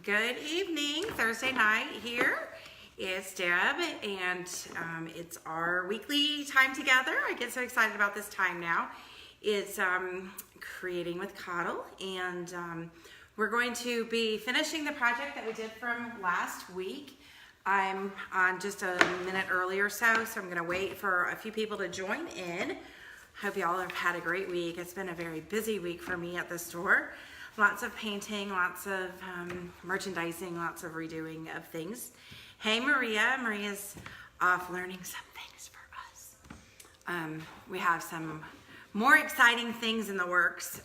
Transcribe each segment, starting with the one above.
Good evening, Thursday night here. It's Deb, and it's our weekly time together. I get so excited about this time now. It's Creating with Cottle, and we're going to be finishing the project that we did from last week. I'm on just a minute early or so I'm going to wait for a few people to join in. Hope you all have had a great week. It's been a very busy week for me at the store. Lots of painting, lots of merchandising, lots of redoing of things. Hey Maria, Maria's off learning some things for us. We have some more exciting things in the works.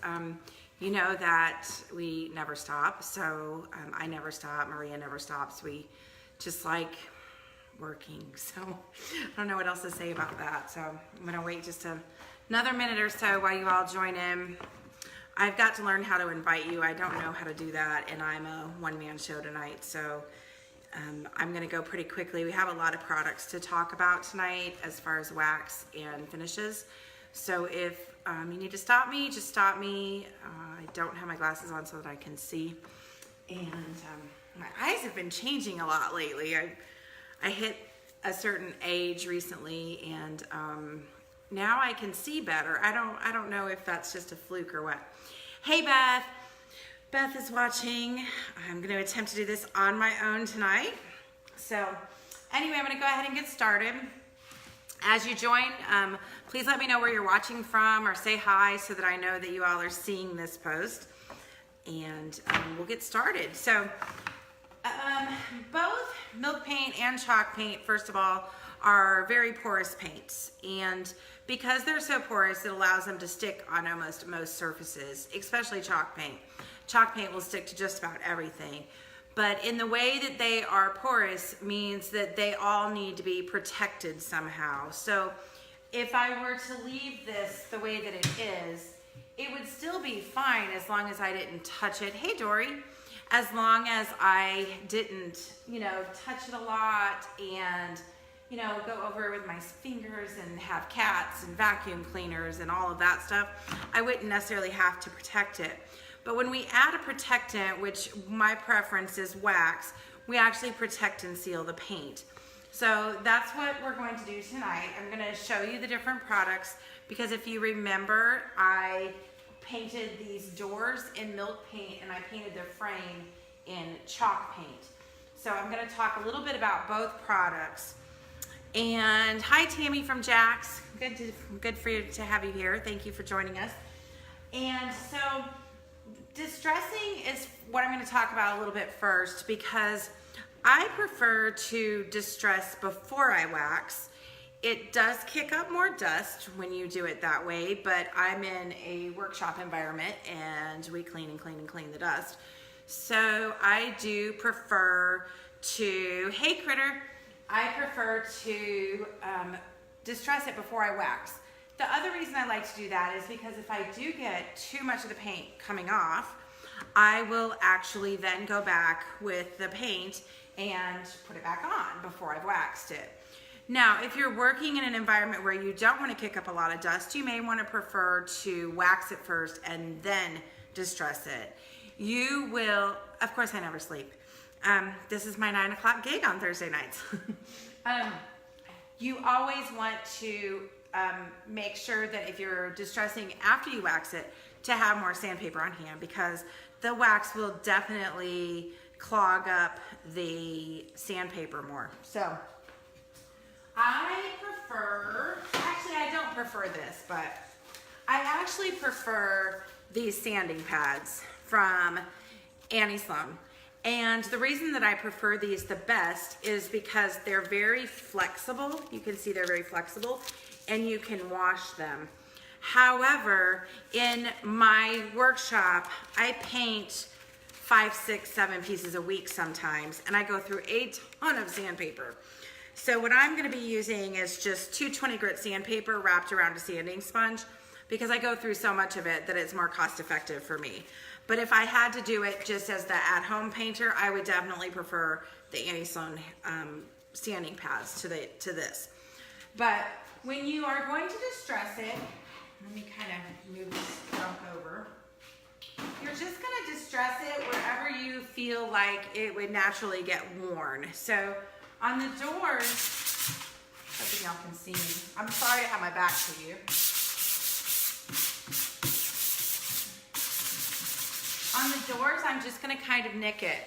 You know that we never stop, so I never stop, Maria never stops. We just like working, so I don't know what else to say about that. So I'm gonna wait just another minute or so while you all join in. I've got to learn how to invite you. I don't know how to do that, and I'm a one-man show tonight, so I'm going to go pretty quickly. We have a lot of products to talk about tonight as far as wax and finishes. So if you need to stop me, just stop me. I don't have my glasses on so that I can see. And my eyes have been changing a lot lately. I hit a certain age recently, and now I can see better. I don't know if that's just a fluke or what. Hey Beth. Beth is watching. I'm going to attempt to do this on my own tonight. So anyway, I'm going to go ahead and get started. As you join, please let me know where you're watching from or say hi so that I know that you all are seeing this post. And we'll get started. So both milk paint and chalk paint, first of all, are very porous paints, and because they're so porous, it allows them to stick on almost most surfaces, especially chalk paint. Chalk paint will stick to just about everything, but in the way that they are porous means that they all need to be protected somehow. So if I were to leave this the way that it is, it would still be fine as long as I didn't touch it. Hey Dory. As long as I didn't, touch it a lot and go over it with my fingers and have cats and vacuum cleaners and all of that stuff, I wouldn't necessarily have to protect it. But when we add a protectant, which my preference is wax, we actually protect and seal the paint. So that's what we're going to do tonight. I'm going to show you the different products because if you remember, I painted these doors in milk paint and I painted the frame in chalk paint. So I'm going to talk a little bit about both products. And hi Tammy from Jack's, good for you to have you here. Thank you for joining us. And so distressing is what I'm going to talk about a little bit first because I prefer to distress before I wax. It does kick up more dust when you do it that way, but I'm in a workshop environment and we clean and clean and clean the dust. So I do prefer to, hey Critter, I prefer to distress it before I wax. The other reason I like to do that is because if I do get too much of the paint coming off, I will actually then go back with the paint and put it back on before I've waxed it. Now, if you're working in an environment where you don't want to kick up a lot of dust, you may want to prefer to wax it first and then distress it. You will, of course I never sleep. This is my 9 o'clock gig on Thursday nights. You always want to make sure that if you're distressing after you wax it, to have more sandpaper on hand because the wax will definitely clog up the sandpaper more. So I don't prefer this, but I actually prefer these sanding pads from Sloan. And the reason that I prefer these the best is because they're very flexible. You can see they're very flexible and you can wash them. However, in my workshop, I paint 5, 6, 7 pieces a week sometimes, and I go through a ton of sandpaper. So what I'm gonna be using is just 220 grit sandpaper wrapped around a sanding sponge because I go through so much of it that it's more cost effective for me. But if I had to do it just as the at-home painter, I would definitely prefer the Sloan sanding pads to this. But when you are going to distress it, let me kind of move this junk over. You're just gonna distress it wherever you feel like it would naturally get worn. So on the doors, hoping y'all can see me. I'm sorry to have my back to you. On the doors, I'm just gonna kind of nick it.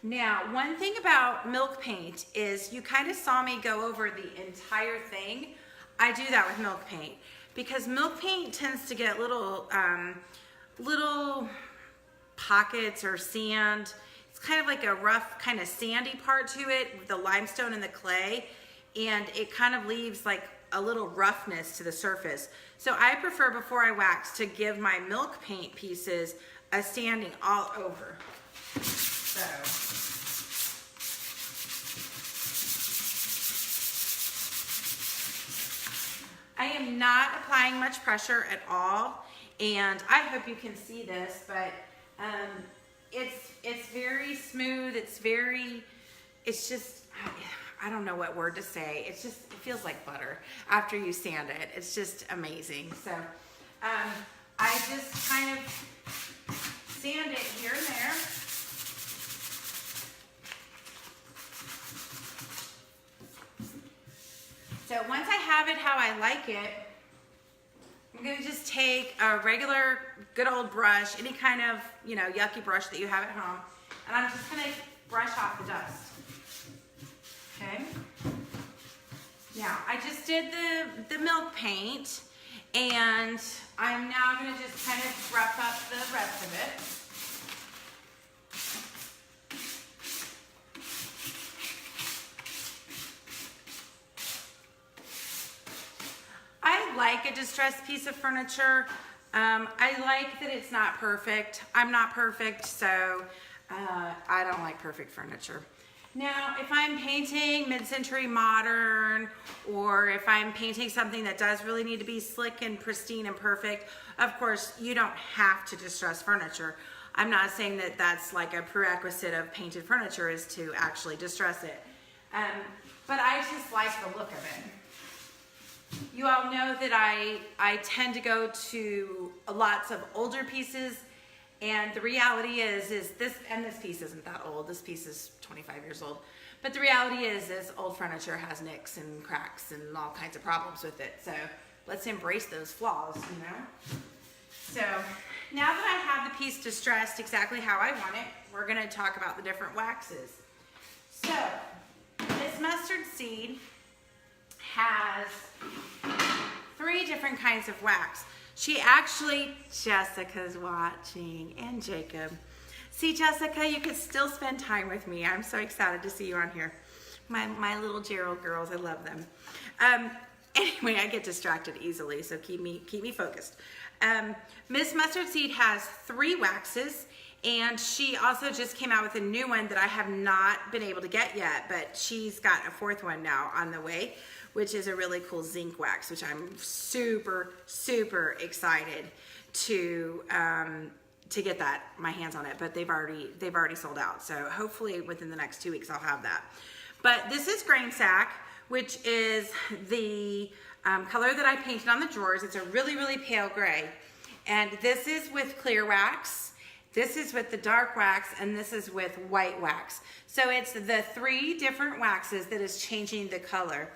Now, one thing about milk paint is you kind of saw me go over the entire thing. I do that with milk paint because milk paint tends to get little pockets or sand. It's kind of like a rough, kind of sandy part to it with the limestone and the clay, and it kind of leaves like a little roughness to the surface. So I prefer, before I wax, to give my milk paint pieces a sanding all over. So I am not applying much pressure at all, and I hope you can see this, but it's very smooth. It's just, I don't know what word to say. It feels like butter after you sand it. It's just amazing. So I just kind of sand it here and there. So once I have it how I like it, I'm gonna just take a regular good old brush, any kind of, yucky brush that you have at home, and I'm just gonna brush off the dust. Okay? Now, I just did the milk paint, and I'm now gonna just kind of rough up the rest of it. I like a distressed piece of furniture. I like that it's not perfect. I'm not perfect, so I don't like perfect furniture. Now, if I'm painting mid-century modern, or if I'm painting something that does really need to be slick and pristine and perfect, of course, you don't have to distress furniture. I'm not saying that that's like a prerequisite of painted furniture is to actually distress it. But I just like the look of it. You all know that I tend to go to lots of older pieces, and the reality is this piece isn't that old. This piece is 25 years old. But the reality is old furniture has nicks and cracks and all kinds of problems with it. So let's embrace those flaws, So now that I have the piece distressed exactly how I want it, we're gonna talk about the different waxes. So this mustard seed has 3 different kinds of wax. Jessica's watching, and Jacob. See, Jessica, you could still spend time with me. I'm so excited to see you on here. My little Gerald girls, I love them. Anyway, I get distracted easily, so keep me focused. Miss Mustard Seed has 3 waxes, and she also just came out with a new one that I have not been able to get yet, but she's got a 4th one now on the way, which is a really cool zinc wax, which I'm super, super excited to get my hands on it. But they've already sold out. So hopefully within the next 2 weeks I'll have that. But this is Grain Sack, which is the color that I painted on the drawers. It's a really, really pale gray. And this is with clear wax. This is with the dark wax, and this is with white wax. So it's the 3 different waxes that is changing the color.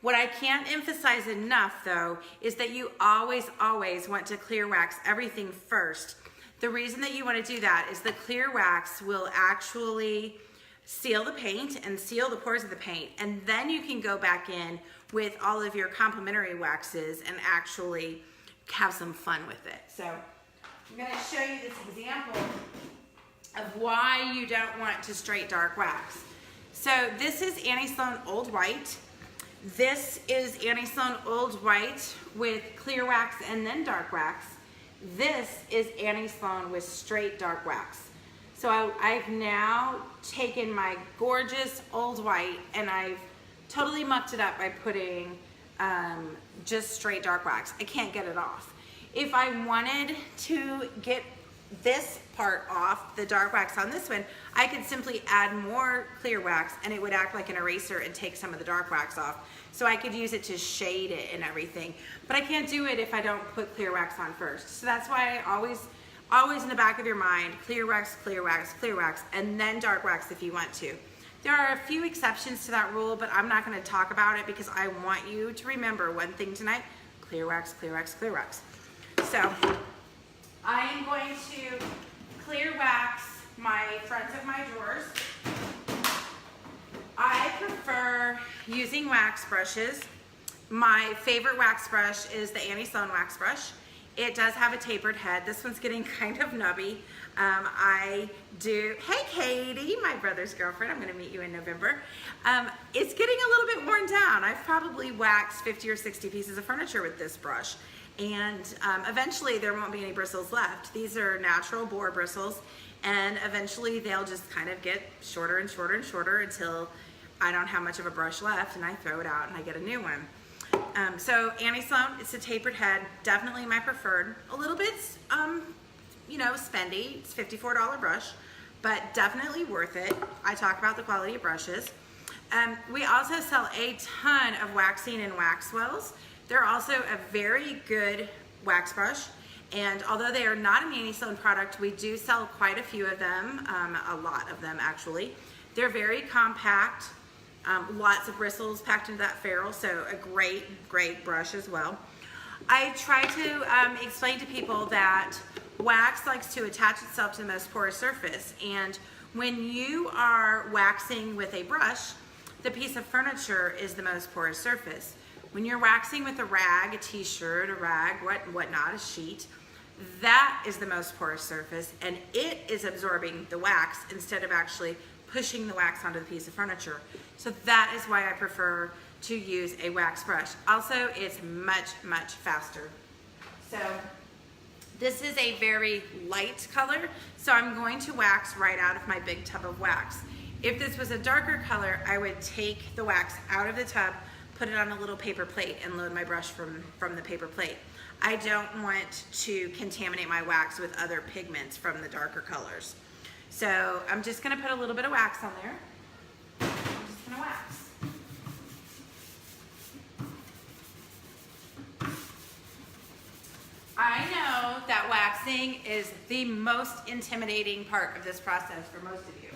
What I can't emphasize enough, though, is that you always, always want to clear wax everything first. The reason that you want to do that is the clear wax will actually seal the paint and seal the pores of the paint, and then you can go back in with all of your complementary waxes and actually have some fun with it. So I'm going to show you this example of why you don't want to straight dark wax. So this is Annie Sloan Old White. This is Annie Sloan Old White with clear wax and then dark wax. This is Annie Sloan with straight dark wax. So I've now taken my gorgeous Old White and I've totally mucked it up by putting just straight dark wax. I can't get it off. If I wanted to get this part off, the dark wax on this one, I could simply add more clear wax and it would act like an eraser and take some of the dark wax off. So I could use it to shade it and everything. But I can't do it if I don't put clear wax on first. So that's why always in the back of your mind, clear wax, clear wax, clear wax, and then dark wax if you want to. There are a few exceptions to that rule, but I'm not going to talk about it because I want you to remember one thing tonight: clear wax, clear wax, clear wax. So I am going to clear wax my fronts of my drawers. I prefer using wax brushes. My favorite wax brush is the Sloan wax brush. It does have a tapered head. This one's getting kind of nubby. Hey Katie, my brother's girlfriend, I'm gonna meet you in November. It's getting a little bit worn down. I've probably waxed 50 or 60 pieces of furniture with this brush. And eventually there won't be any bristles left. These are natural boar bristles, and eventually they'll just kind of get shorter and shorter and shorter until I don't have much of a brush left, and I throw it out and I get a new one. So Sloan, it's a tapered head, definitely my preferred. A little bit, you know, spendy. It's a $54 brush, but definitely worth it. I talk about the quality of brushes. We also sell a ton of waxing and wax wells. They're also a very good wax brush, and although they are not an Sloan product, we do sell quite a few of them, a lot of them actually. They're very compact. Lots of bristles packed into that ferrule, so a great brush as well. I try to explain to people that wax likes to attach itself to the most porous surface, and when you are waxing with a brush, the piece of furniture is the most porous surface. When you're waxing with a rag, a t-shirt, a rag, whatnot, a sheet, that is the most porous surface, and it is absorbing the wax instead of actually pushing the wax onto the piece of furniture. So that is why I prefer to use a wax brush. Also, it's much faster. So this is a very light color, so I'm going to wax right out of my big tub of wax. If this was a darker color, I would take the wax out of the tub, put it on a little paper plate, and load my brush from the paper plate. I don't want to contaminate my wax with other pigments from the darker colors. So I'm just gonna put a little bit of wax on there. I'm just gonna wax. I know that waxing is the most intimidating part of this process for most of you.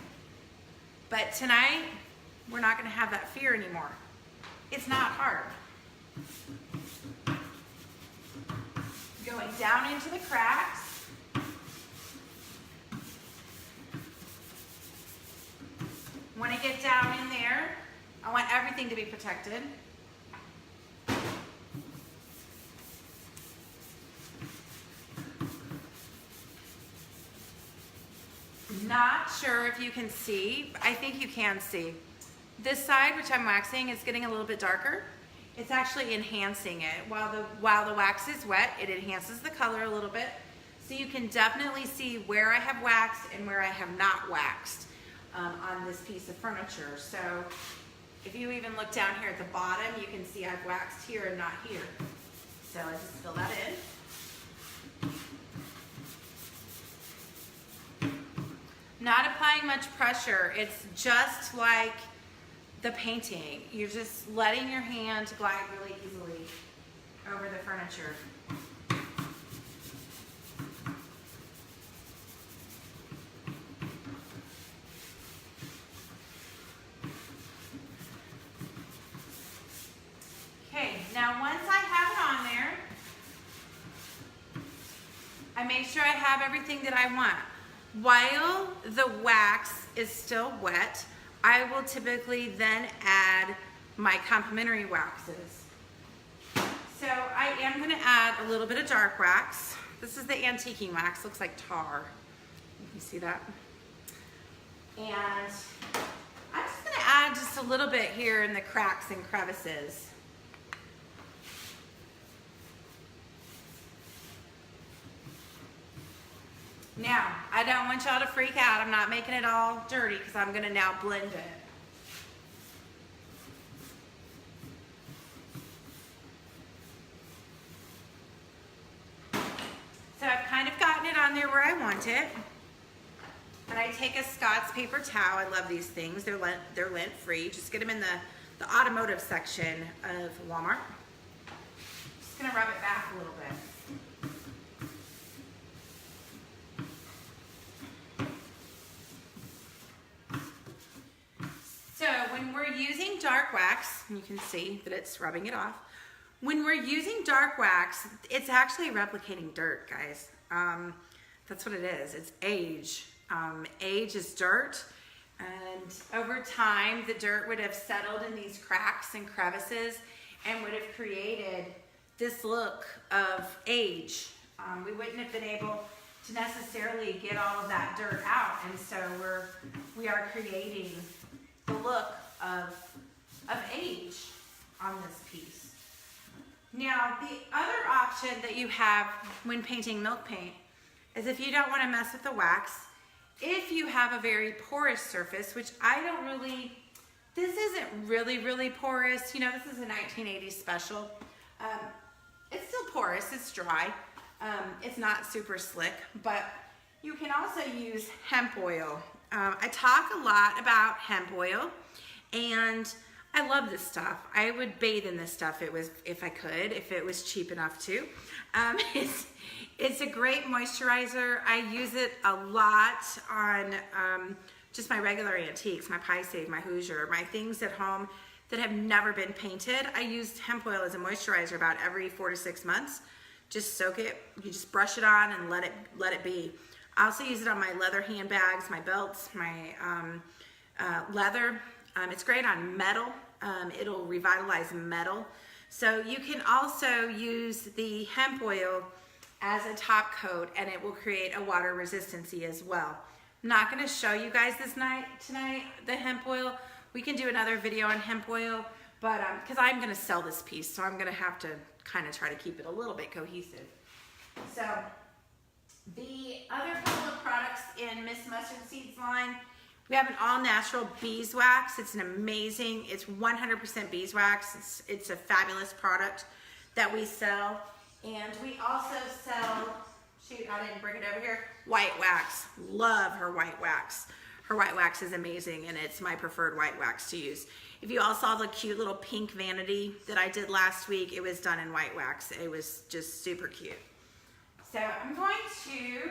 But tonight, we're not gonna have that fear anymore. It's not hard. Going down into the cracks. When I get down in there, I want everything to be protected. Not sure if you can see. I think you can see. This side, which I'm waxing, is getting a little bit darker. It's actually enhancing it. While the wax is wet, it enhances the color a little bit. So you can definitely see where I have waxed and where I have not waxed on this piece of furniture. So if you even look down here at the bottom, you can see I've waxed here and not here. So I just fill that in. Not applying much pressure. It's just like the painting. You're just letting your hand glide really easily over the furniture. Okay, now once I have it on there, I make sure I have everything that I want. While the wax is still wet, I will typically then add my complementary waxes. So I am going to add a little bit of dark wax. This is the antiquing wax, looks like tar. You see that? And I'm just going to add just a little bit here in the cracks and crevices. Now, I don't want y'all to freak out. I'm not making it all dirty because I'm going to now blend it. So I've kind of gotten it on there where I want it. And I take a Scott's paper towel. I love these things. They're lint free. Just get them in the automotive section of Walmart. Just going to rub it back a little bit. we're using dark wax, you can see that it's rubbing it off. When we're using dark wax, it's actually replicating dirt, guys. That's what it is. It's age. Age is dirt. And over time, the dirt would have settled in these cracks and crevices and would have created this look of age. We wouldn't have been able to necessarily get all of that dirt out, and so we are creating the look of age on this piece. Now, the other option that you have when painting milk paint is if you don't want to mess with the wax, if you have a very porous surface, which I don't really, this isn't really porous. You know, this is a 1980s special. It's still porous, it's dry. It's not super slick, but you can also use hemp oil. I talk a lot about hemp oil, and I love this stuff. I would bathe in this stuff if I could, if it was cheap enough to. It's a great moisturizer. I use it a lot on just my regular antiques, my Pie Save, my Hoosier, my things at home that have never been painted. I used hemp oil as a moisturizer about every 4 to 6 months. Just soak it, you just brush it on and let it be. I also use it on my leather handbags, my belts, my leather. It's great on metal. It'll revitalize metal. So you can also use the hemp oil as a top coat, and it will create a water resistancy as well. I'm not going to show you guys tonight the hemp oil. We can do another video on hemp oil, but because I'm going to sell this piece, so I'm going to have to kind of try to keep it a little bit cohesive. So the other couple of products in Miss Mustard Seeds line, we have an all-natural beeswax. It's an amazing, it's 100% beeswax. It's a fabulous product that we sell. And we also sell, shoot, I didn't bring it over here, white wax. Love her white wax. Her white wax is amazing, and it's my preferred white wax to use. If you all saw the cute little pink vanity that I did last week, it was done in white wax. It was just super cute. So I'm going to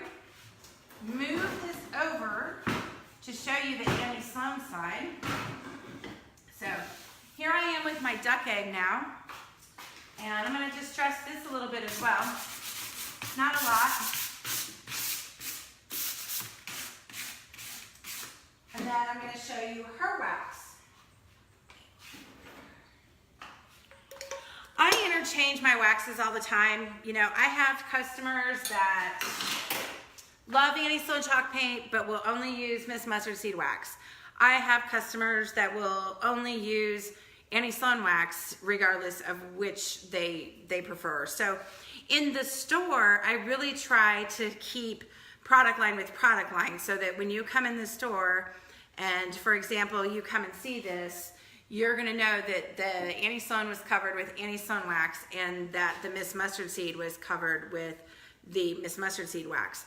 move this over to show you the Annie Sloan side. So here I am with my duck egg now. And I'm going to just dress this a little bit as well. Not a lot. And then I'm going to show you her wax. I interchange my waxes all the time. You know, I have customers that love Annie Sloan chalk paint, but will only use Miss Mustard Seed wax. I have customers that will only use Annie Sloan wax regardless of which they prefer. So in the store, I really try to keep product line with product line so that when you come in the store and, for example, you come and see this, you're going to know that the Annie Sloan was covered with Annie Sloan wax and that the Miss Mustard Seed was covered with the Miss Mustard Seed wax.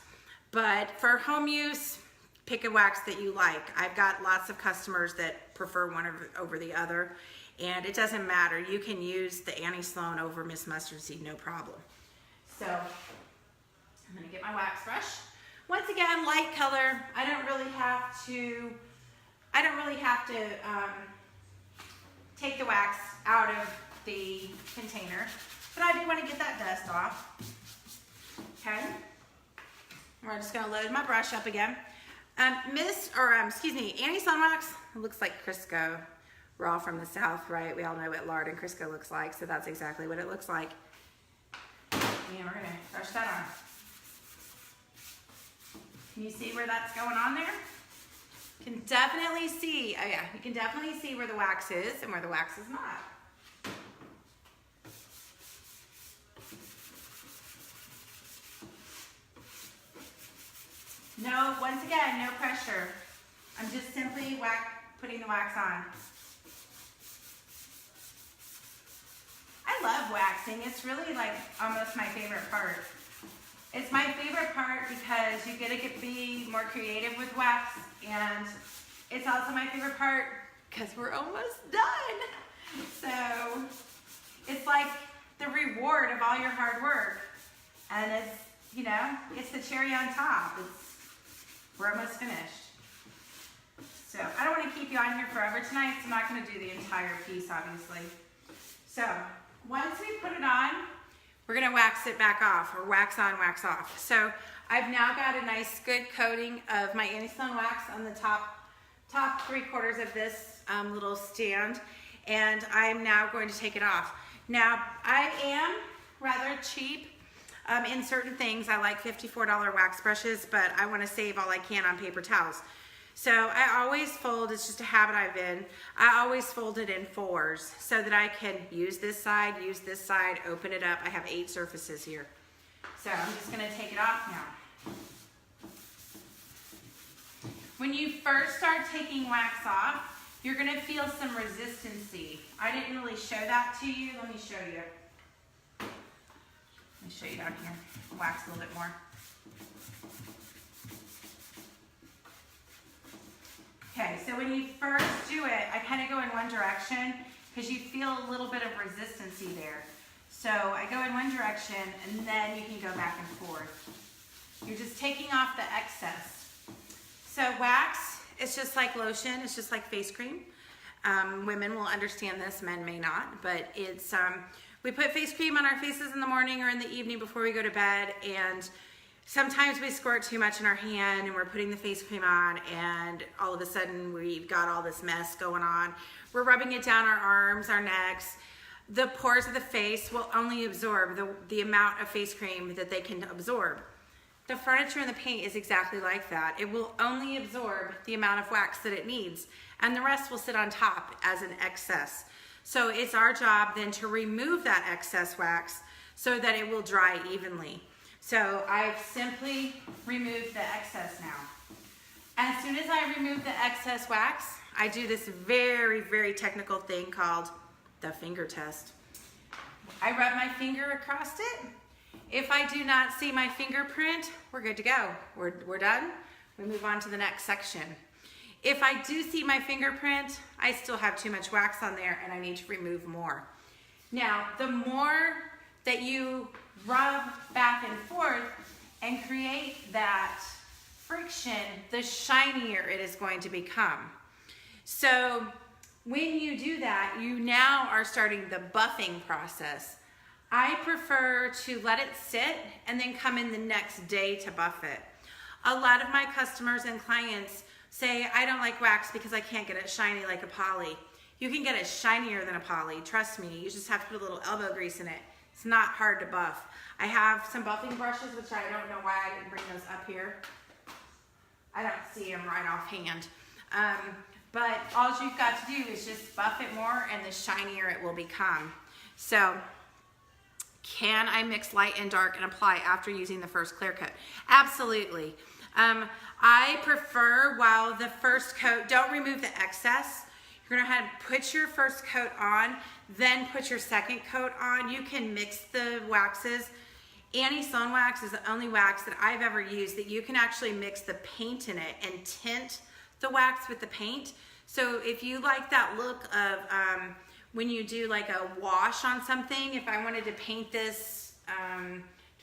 But for home use, pick a wax that you like. I've got lots of customers that prefer one over the other, and it doesn't matter. You can use the Annie Sloan over Miss Mustard Seed, no problem. So I'm going to get my wax brush. Once again, light color. I don't really have to take the wax out of the container, but I do want to get that dust off. Okay. We're just going to load my brush up again. Annie Sloan wax, it looks like Crisco. We're all from the South, right? We all know what lard and Crisco looks like, so that's exactly what it looks like. And we're going to brush that on. Can you see where that's going on there? You can definitely see, oh yeah, you can definitely see where the wax is and where the wax is not. No, once again, no pressure. I'm just simply putting the wax on. I love waxing. It's really like almost my favorite part. It's my favorite part because you get to be more creative with wax, and it's also my favorite part because we're almost done. So it's like the reward of all your hard work, and it's, you know, it's the cherry on top. We're almost finished. So I don't want to keep you on here forever tonight, so I'm not going to do the entire piece, obviously. So once we put it on, we're going to wax it back off, or wax on, wax off. So I've now got a nice good coating of my anti-Sloan wax on the top 3/4 of this little stand, and I'm now going to take it off. Now, I am rather cheap in certain things. I like $54 wax brushes, but I want to save all I can on paper towels. So I always fold, it's just a habit I've been, I always fold it in 4s so that I can use this side, open it up. I have 8 surfaces here. So I'm just going to take it off now. When you first start taking wax off, you're going to feel some resistancy. I didn't really show that to you. Let me show you. Let me show you down here. Wax a little bit more. Okay, so when you first do it, I kind of go in one direction because you feel a little bit of resistancy there. So I go in one direction and then you can go back and forth. You're just taking off the excess. So wax, it's just like lotion, it's just like face cream. Women will understand this, men may not, but it's, we put face cream on our faces in the morning or in the evening before we go to bed, and sometimes we squirt too much in our hand and we're putting the face cream on and all of a sudden we've got all this mess going on. We're rubbing it down our arms, our necks. The pores of the face will only absorb the amount of face cream that they can absorb. The furniture and the paint is exactly like that. It will only absorb the amount of wax that it needs, and the rest will sit on top as an excess. So it's our job then to remove that excess wax so that it will dry evenly. So I've simply removed the excess now. As soon as I remove the excess wax, I do this very, very technical thing called the finger test. I rub my finger across it. If I do not see my fingerprint, we're good to go. We're done. We move on to the next section. If I do see my fingerprint, I still have too much wax on there and I need to remove more. Now, the more that you rub back and forth and create that friction, the shinier it is going to become. So when you do that, you now are starting the buffing process. I prefer to let it sit and then come in the next day to buff it. A lot of my customers and clients say, I don't like wax because I can't get it shiny like a poly. You can get it shinier than a poly, trust me. You just have to put a little elbow grease in it. It's not hard to buff. I have some buffing brushes, which I don't know why I didn't bring those up here. I don't see them right offhand. But all you've got to do is just buff it more and the shinier it will become. So, can I mix light and dark and apply after using the first clear coat? Absolutely. I prefer, while the first coat, don't remove the excess. You're gonna have to put your first coat on, then put your second coat on. You can mix the waxes. Anti-Sloan wax is the only wax that I've ever used that you can actually mix the paint in it and tint the wax with the paint. So if you like that look of when you do like a wash on something, if I wanted to paint this,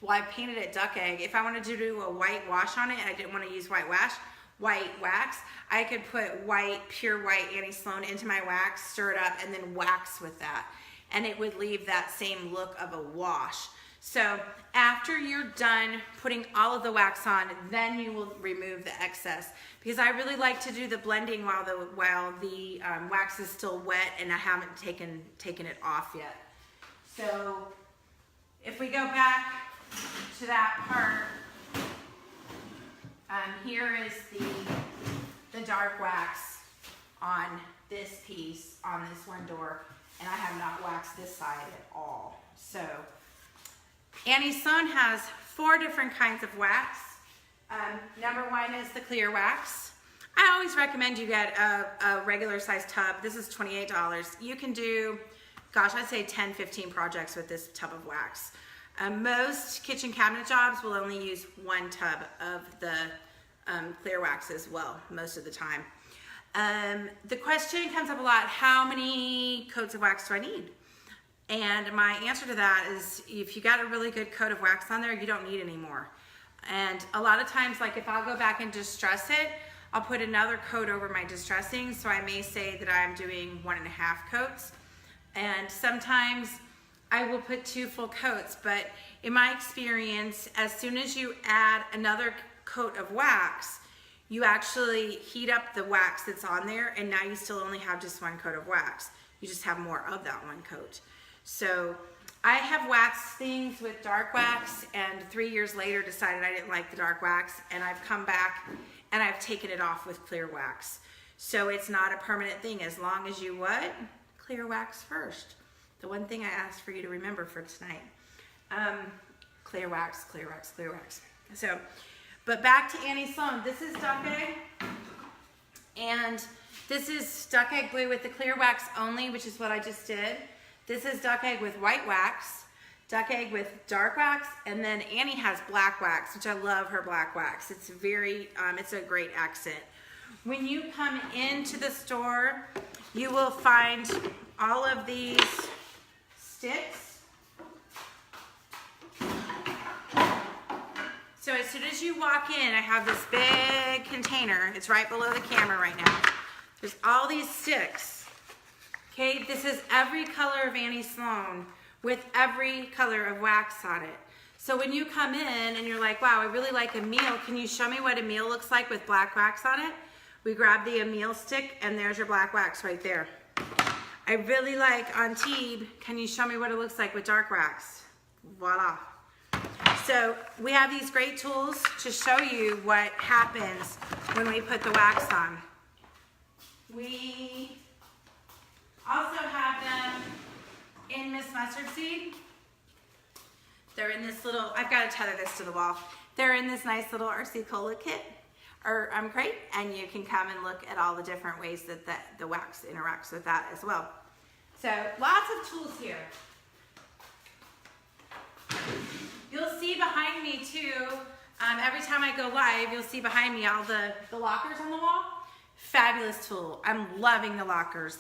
well, I painted it duck egg. If I wanted to do a white wash on it and I didn't want to use white wax, I could put pure white anti-Sloan into my wax, stir it up, and then wax with that. And it would leave that same look of a wash. So after you're done putting all of the wax on, then you will remove the excess. Because I really like to do the blending while the wax is still wet and I haven't taken it off yet. So if we go back to that part, here is the dark wax on this piece, on this one door, and I have not waxed this side at all. So Anti-Sloan has 4 different kinds of wax. Number 1 is the clear wax. I always recommend you get a regular size tub. This is $28. You can do, gosh, I'd say 10, 15 projects with this tub of wax. Most kitchen cabinet jobs will only use 1 tub of the clear wax as well, most of the time. The question comes up a lot, how many coats of wax do I need? And my answer to that is, if you got a really good coat of wax on there, you don't need any more. And a lot of times, like if I'll go back and distress it, I'll put another coat over my distressing. So I may say that I'm doing 1.5 coats. And sometimes I will put 2 full coats, but in my experience, as soon as you add another coat of wax, you actually heat up the wax that's on there, and now you still only have just 1 coat of wax. You just have more of that 1 coat. So I have waxed things with dark wax, and 3 years later decided I didn't like the dark wax, and I've come back and I've taken it off with clear wax. So it's not a permanent thing as long as you what? Clear wax first. The one thing I asked for you to remember for tonight. Clear wax, clear wax, clear wax. So, but back to Annie Sloan. This is duck egg, and this is duck egg blue with the clear wax only, which is what I just did. This is duck egg with white wax, duck egg with dark wax, and then Annie has black wax, which I love her black wax. It's very, it's a great accent. When you come into the store, you will find all of these sticks. So as soon as you walk in, I have this big container. It's right below the camera right now. There's all these sticks. Okay, this is every color of Annie Sloan with every color of wax on it. So when you come in and you're like, wow, I really like a meal. Can you show me what a meal looks like with black wax on it? We grab the meal stick and there's your black wax right there. I really like Antibes. Can you show me what it looks like with dark wax? Voila. So we have these great tools to show you what happens when we put the wax on. We also have them in Miss Mustard Seed. They're in this little, I've got to tether this to the wall. They're in this nice little RC Cola kit or crate, and you can come and look at all the different ways that the wax interacts with that as well. So lots of tools here. You'll see behind me too, every time I go live, you'll see behind me all the lockers on the wall. Fabulous tool. I'm loving the lockers.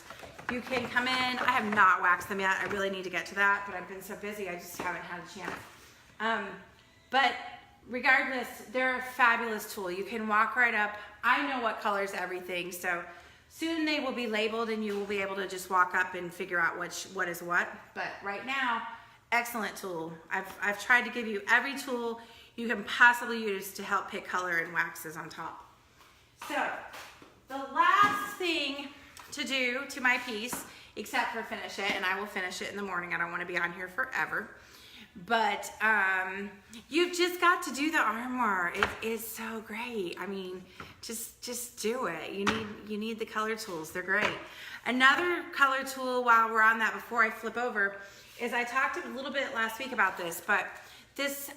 You can come in. I have not waxed them yet. I really need to get to that, but I've been so busy I just haven't had a chance. But regardless, they're a fabulous tool. You can walk right up. I know what colors everything, so soon they will be labeled and you will be able to just walk up and figure out what is what. But right now, excellent tool. I've tried to give you every tool you can possibly use to help pick color and waxes on top. So the last thing to do to my piece, except for finish it, and I will finish it in the morning. I don't want to be on here forever. But you've just got to do the armoire. It is so great. I mean, just do it. You need the color tools. They're great. Another color tool, while we're on that, before I flip over, is I talked a little bit last week about this, but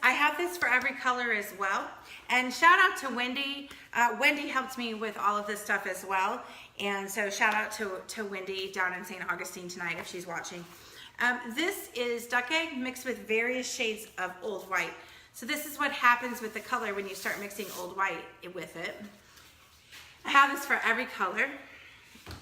I have this for every color as well. And shout out to Wendy. Wendy helped me with all of this stuff as well. And so shout out to Wendy down in St. Augustine tonight if she's watching. This is duck egg mixed with various shades of old white. So this is what happens with the color when you start mixing old white with it. I have this for every color.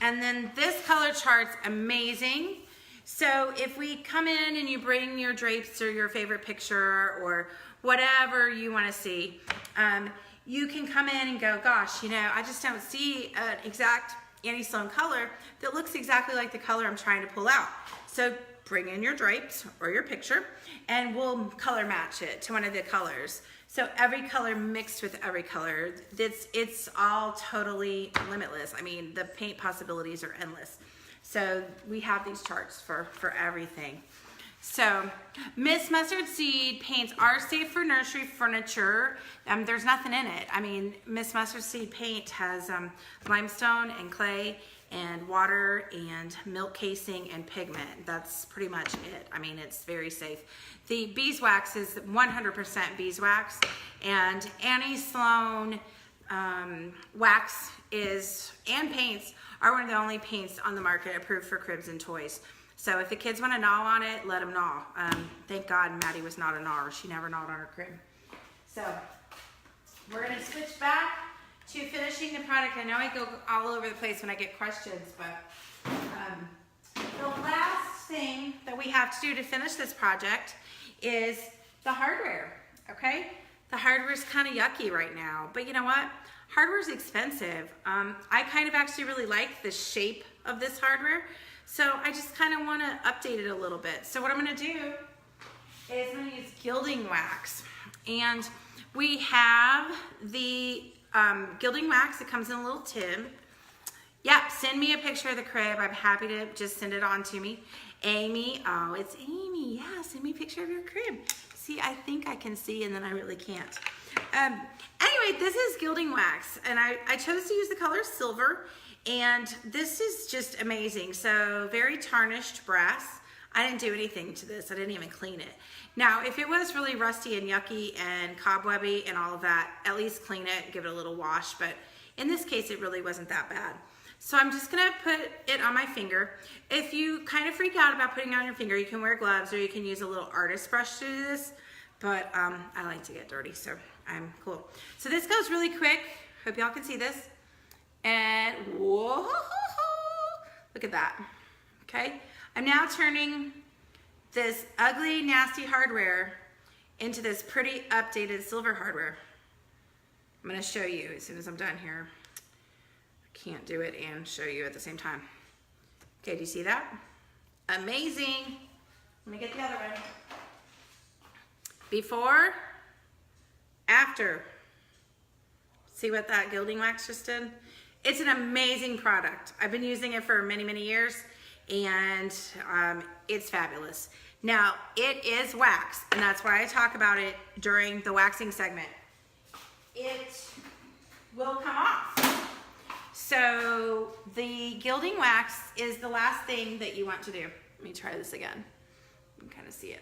And then this color chart's amazing. So if we come in and you bring your drapes or your favorite picture or whatever you want to see, you can come in and go, gosh, I just don't see an exact Annie Sloan color that looks exactly like the color I'm trying to pull out. So bring in your drapes or your picture and we'll color match it to one of the colors. So every color mixed with every color, it's all totally limitless. I mean, the paint possibilities are endless. So we have these charts for everything. So Miss Mustard Seed paints are safe for nursery furniture. There's nothing in it. I mean, Miss Mustard Seed paint has limestone and clay and water and milk casing and pigment. That's pretty much it. I mean, it's very safe. The beeswax is 100% beeswax, and Annie Sloan wax and paints are one of the only paints on the market approved for cribs and toys. So if the kids want to gnaw on it, let them gnaw. Thank God Maddie was not a gnawer. She never gnawed on her crib. So we're going to switch back to finishing the product. I know I go all over the place when I get questions, but the last thing that we have to do to finish this project is the hardware, okay? The hardware is kind of yucky right now, but you know what? hardware's expensive. I kind of actually really like the shape of this hardware, so I just kind of want to update it a little bit. So what I'm going to do is I'm going to use gilding wax, and we have the gilding wax. It comes in a little tube. Yep, send me a picture of the crib. I'm happy to just send it on to me. Amy, oh, it's Amy. Yeah, send me a picture of your crib. See, I think I can see, and then I really can't. Anyway, this is gilding wax, and I chose to use the color silver, and this is just amazing. So very tarnished brass. I didn't do anything to this. I didn't even clean it. Now, if it was really rusty and yucky and cobwebby and all of that, at least clean it, give it a little wash, but in this case, it really wasn't that bad. So I'm just gonna put it on my finger. If you kind of freak out about putting it on your finger, you can wear gloves or you can use a little artist brush to do this, but I like to get dirty, so I'm cool. So this goes really quick. Hope y'all can see this. And whoa, look at that, okay? I'm now turning this ugly, nasty hardware into this pretty updated silver hardware. I'm gonna show you as soon as I'm done here. Can't do it and show you at the same time. Okay, do you see that? Amazing. Let me get the other one. Before, after. See what that gilding wax just did? It's an amazing product. I've been using it for many, many years, and it's fabulous. Now, it is wax, and that's why I talk about it during the waxing segment. It will come off. So the gilding wax is the last thing that you want to do. Let me try this again. You can kind of see it.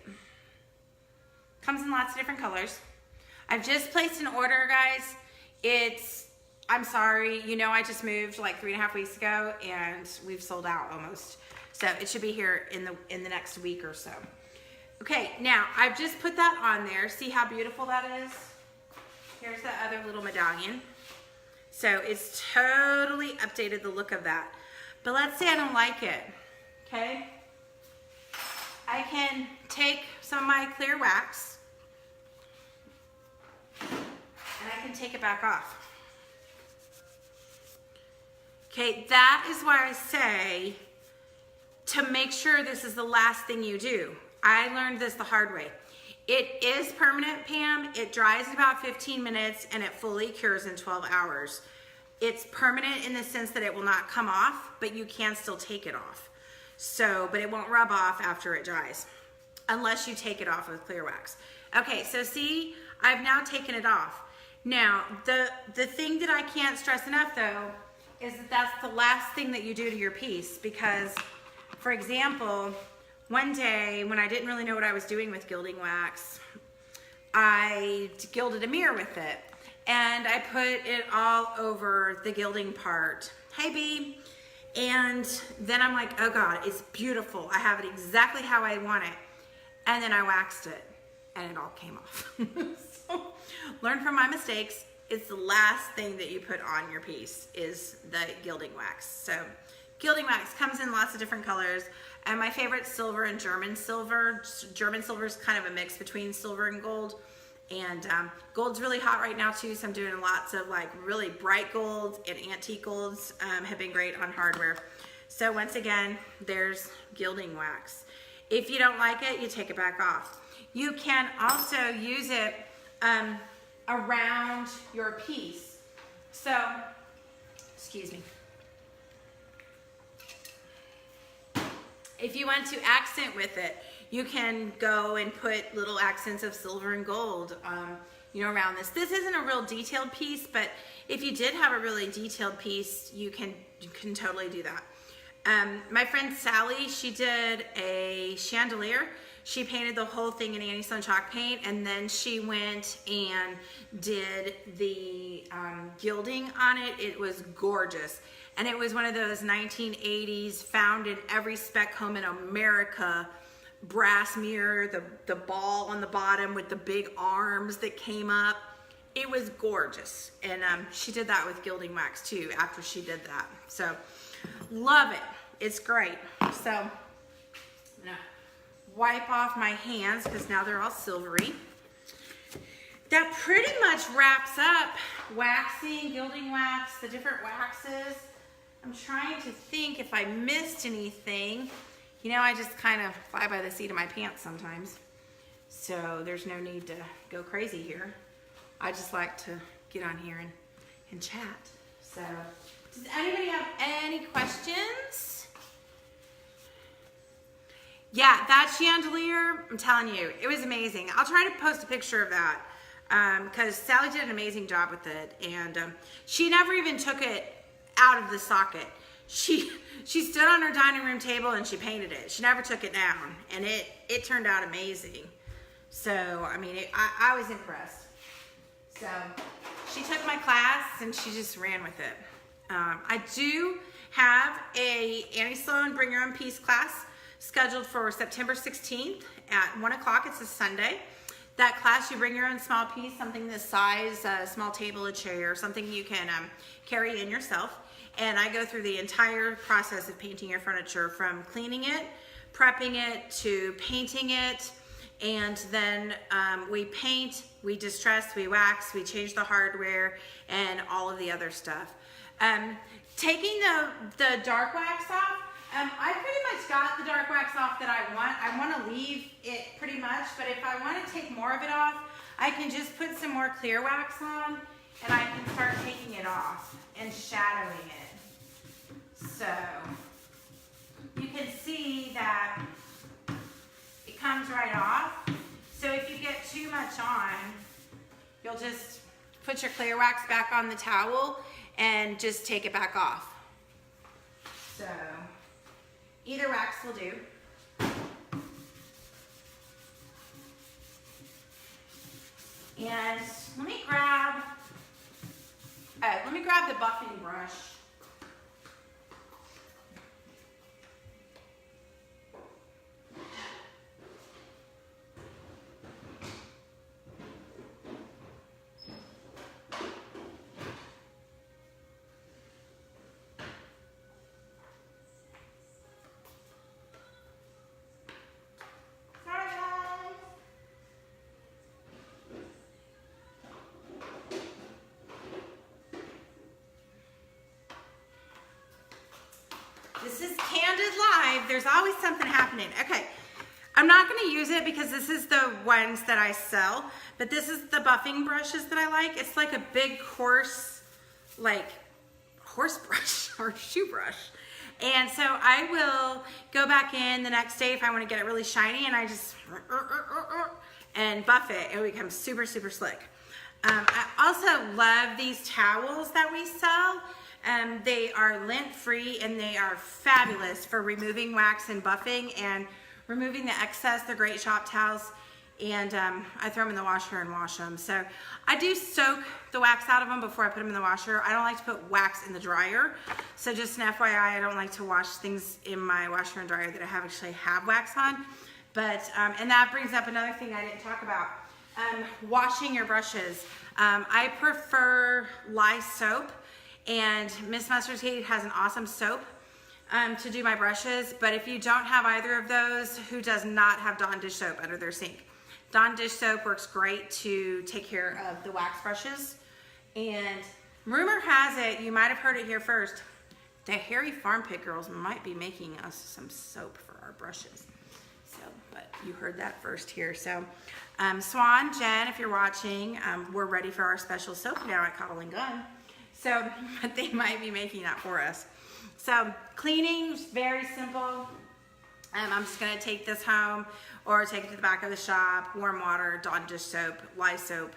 Comes in lots of different colors. I've just placed an order, guys. I'm sorry, you know I just moved like 3.5 weeks ago and we've sold out almost. So it should be here in the next week or so. Okay, now I've just put that on there. See how beautiful that is? Here's the other little medallion. So it's totally updated the look of that. But let's say I don't like it, okay? I can take some of my clear wax and I can take it back off. Okay, that is why I say to make sure this is the last thing you do. I learned this the hard way. It is permanent, Pam. It dries in about 15 minutes and it fully cures in 12 hours. It's permanent in the sense that it will not come off, but you can still take it off. So, but it won't rub off after it dries, unless you take it off with clear wax. Okay, so see, I've now taken it off. Now, the thing that I can't stress enough though, is that that's the last thing that you do to your piece, because, for example, one day when I didn't really know what I was doing with gilding wax, I gilded a mirror with it. And I put it all over the gilding part. Hey, B. And then I'm like, oh God, it's beautiful. I have it exactly how I want it. And then I waxed it and it all came off. So learn from my mistakes. It's the last thing that you put on your piece is the gilding wax. So gilding wax comes in lots of different colors. And my favorite silver and German silver. German silver is kind of a mix between silver and gold. And gold's really hot right now too, so I'm doing lots of like really bright golds, and antique golds have been great on hardware. So once again, there's gilding wax. If you don't like it, you take it back off. You can also use it around your piece. So, excuse me. If you want to accent with it, you can go and put little accents of silver and gold, you know, around this. This isn't a real detailed piece, but if you did have a really detailed piece, you can totally do that. My friend Sally, she did a chandelier. She painted the whole thing in Annie Sloan chalk paint, and then she went and did the gilding on it. It was gorgeous. And it was one of those 1980s found in every spec home in America brass mirror, the ball on the bottom with the big arms that came up. It was gorgeous. And she did that with gilding wax too after she did that. So love it. It's great. So I'm gonna wipe off my hands because now they're all silvery. that pretty much wraps up waxing, gilding wax, the different waxes. I'm trying to think if I missed anything. You know, I just kind of fly by the seat of my pants sometimes. So there's no need to go crazy here. I just like to get on here and chat. So does anybody have any questions? Yeah, that chandelier, I'm telling you, it was amazing. I'll try to post a picture of that because Sally did an amazing job with it. And she never even took it out of the socket. She stood on her dining room table and she painted it. She never took it down, and it turned out amazing. So, I mean, I was impressed. So, she took my class and she just ran with it. I do have a Annie Sloan Bring Your Own Piece class scheduled for September 16th at 1 o'clock. It's a Sunday. That class, you bring your own small piece, something this size, a small table, a chair, something you can carry in yourself. And I go through the entire process of painting your furniture, from cleaning it, prepping it, to painting it. And then we paint, we distress, we wax, we change the hardware, and all of the other stuff. Taking the dark wax off, I pretty much got the dark wax off that I want. I want to leave it pretty much, but if I want to take more of it off, I can just put some more clear wax on, and I can start taking it off and shadowing it. So you can see that it comes right off. So if you get too much on, you'll just put your clear wax back on the towel and just take it back off. So either wax will do. And let me grab the buffing brush. This is Candid Live. There's always something happening. Okay, I'm not going to use it because this is the ones that I sell, but this is the buffing brushes that I like. It's like a big coarse, like horse brush or shoe brush. And so I will go back in the next day if I want to get it really shiny, and I just and buff it. It becomes super, super slick. I also love these towels that we sell. They are lint-free and they are fabulous for removing wax and buffing and removing the excess. They're great shop towels, and I throw them in the washer and wash them. So I do soak the wax out of them before I put them in the washer. I don't like to put wax in the dryer. So just an FYI, I don't like to wash things in my washer and dryer that I actually have wax on. But, and that brings up another thing I didn't talk about. Washing your brushes. I prefer lye soap. And Miss Mustard Seed has an awesome soap to do my brushes. But if you don't have either of those, who does not have Dawn dish soap under their sink? Dawn dish soap works great to take care of the wax brushes. And rumor has it, you might have heard it here first, the Hairy Farm Pit girls might be making us some soap for our brushes. So, but you heard that first here. So, Swan, Jen, if you're watching, we're ready for our special soap now at Cottle and Gun. So, but they might be making that for us. So, cleaning is very simple. I'm just going to take this home or take it to the back of the shop, warm water, Dawn dish soap, lye soap,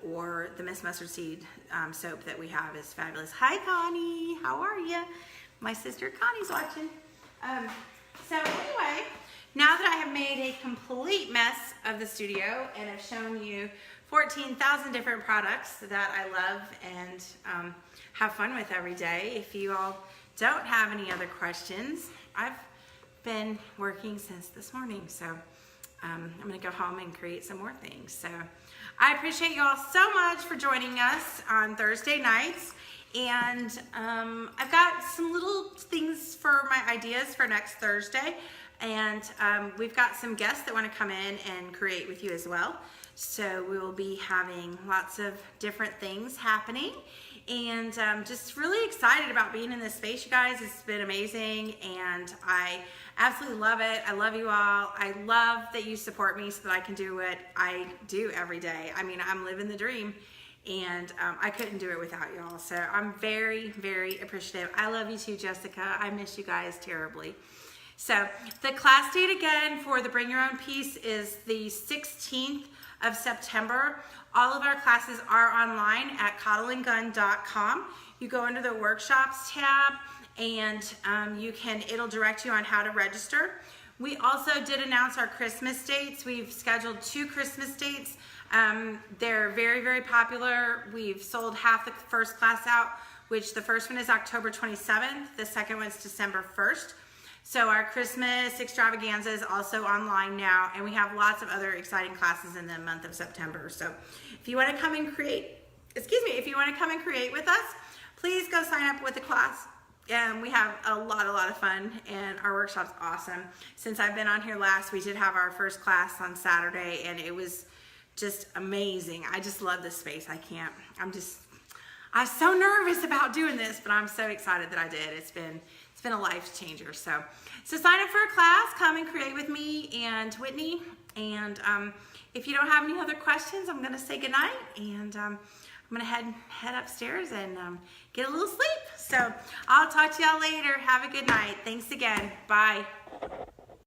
or the Miss Mustard Seed soap that we have is fabulous. Hi, Connie. How are you? My sister Connie's watching. So anyway, now that I have made a complete mess of the studio and have shown you 14,000 different products that I love and have fun with every day. If you all don't have any other questions, I've been working since this morning, so I'm gonna go home and create some more things. So I appreciate you all so much for joining us on Thursday nights, and I've got some little things for my ideas for next Thursday, and we've got some guests that want to come in and create with you as well. So we will be having lots of different things happening, and just really excited about being in this space, you guys. It's been amazing, and I absolutely love it. I love you all. I love that you support me so that I can do what I do every day. I mean, I'm living the dream, and I couldn't do it without y'all. So I'm very, very appreciative. I love you too, Jessica. I miss you guys terribly. So the class date again for the Bring Your Own Peace is the 16th of September. All of our classes are online at cottleandgun.com. You go into the workshops tab, and it'll direct you on how to register. We also did announce our Christmas dates. We've scheduled 2 Christmas dates. They're very, very popular. We've sold half the first class out, which the first one is October 27th. The second one's December 1st. So our Christmas extravaganza is also online now, and we have lots of other exciting classes in the month of September. So if you want to come and create, if you want to come and create with us, please go sign up with the class. We have a lot of fun, and our workshop's awesome. Since I've been on here last, we did have our first class on Saturday, and it was just amazing. I just love this space. I'm so nervous about doing this, but I'm so excited that I did. It's been a life changer. So sign up for a class, come and create with me and Whitney. And if you don't have any other questions, I'm gonna say goodnight, and I'm gonna head upstairs and get a little sleep. So I'll talk to y'all later. Have a good night. Thanks again. Bye.